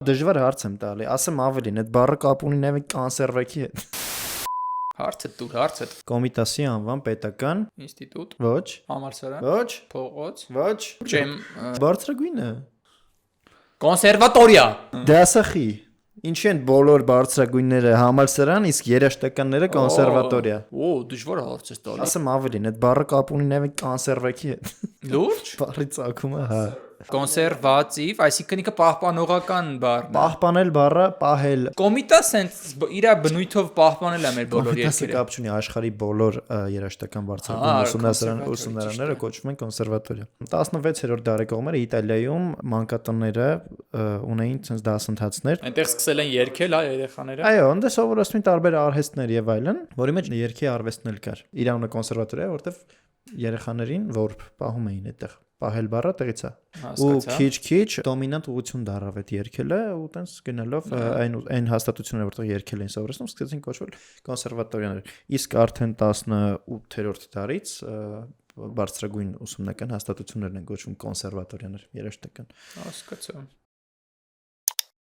Դժվար հարց եմ տալի, ասեմ ավելին, այդ բառը կապ ունի նաև կանսերվեքի հետ։ Հարցը դուր, հարցը Կոմիտասի անվան պետական ինստիտուտ, ոչ, համալսարան, ոչ, փողոց, ոչ, ջեմ, բարձրագույնը։ կոնսերվատորիա։ Դասախի։ Ինչի են բոլոր բարձրագույնները համալսարան, իսկ երաժշտականները կոնսերվատորիա։ Օ, դժվար հարց է տալի։ Ասեմ ավելին, այդ բառը կապ ունի նաև կանսերվեքի հետ։ Լուրջ։ Բառի ծագումը, հա։ Կոնսերվատիվ, այսինքն ինքը պահպանողական բառն է։ Պահպանել բառը պահել։ Կոմիտա սենց իր բնույթով պահպանել է մեր բոլոր Կոմիտասը երկրները։ կապ չունի աշխարհի բոլոր երաժշտական բարձրագույն ուսումնասիրությունները կոչվում են կոնսերվատորիա։ 16-րդ դարեկողմերը Իտալիայում մանկատները ունեին ցենց դասընթացներ։ Այնտեղ սկսել են երգել, հա, երեխաները։ Այո, ընդ սովորեցնում տարբեր արհեստներ եւ այլն, որի մեջ երգի արվեստն էլ կար։ Իրանու կոնսերվատորիա, որտեվ երեխաներին որ պահում էին այդտեղ։ Պահել բառը տեղից է։ Ու քիչ դոմինանտ ուղղություն դարավ այդ երգելը ու տենց գնալով այն հաստատությունները որտեղ երգել էին սովորեցնում, սկսեցին կոչվել կոնսերվատորիաներ։ Իսկ արդեն 18-րդ դարից բարձրագույն ուսումնական հաստատություններն են կոչվում կոնսերվատորիաներ երաժշտական։ Հասկացա։